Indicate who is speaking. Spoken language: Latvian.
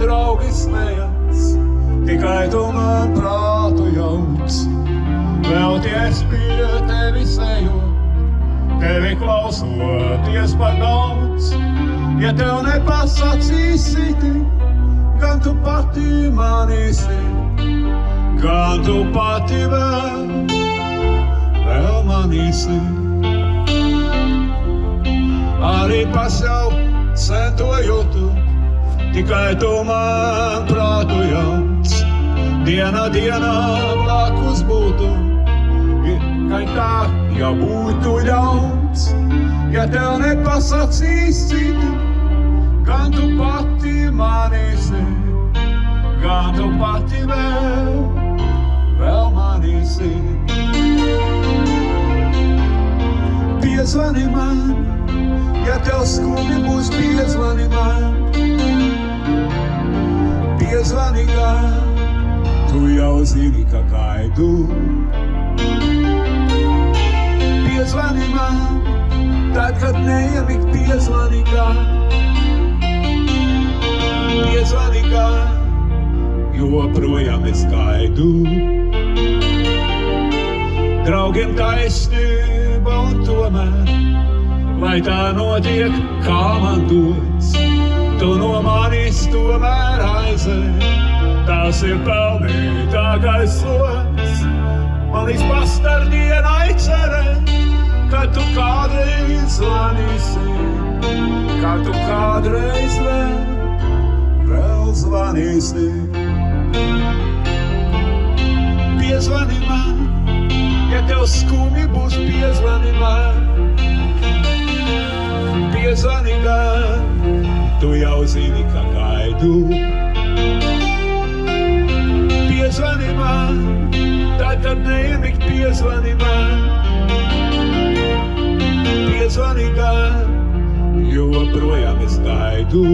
Speaker 1: draugi smejas, tikai tu man prātu jauc. Vēlties pie tevis eju, tevi klausoties par daudz. Ja tev nepasacīsi, gan tu pati manīsi, gan tu pati vēl manīsi. Arī pas jau sen to jūtu, tikai tu man prātu jauc. Diena blakus būtu, kai tā jau būtu ļauts. Ja tev nepasacīs citu, gan tu pati manīsi, gan tu pati vēl manīsi. Piezvani man, ja tev skumji būs, piezvani man. Piezvani gan, tu jau zini, ka gaidu. Piezvani man, tad, kad neielikt, piezvani gan. Piezvani gan, joprojām es gaidu. Draugiem taisnība un tomēr, lai tā notiek, kā man dots, tu no manis tomēr aizej. Tas ir pelnītākais sots, man līdz pastardienai cerēt, kad tu kādreiz zvanīsi, kad tu kādreiz vēl zvanīsi. Piezvani man, ja tev skumji būs, piezvani man. Piezvani gan, tu jau zini, ka gaidu. Piezvani man, tad, kad neielikt, piezvani man. Piezvani gan, joprojām es gaidu.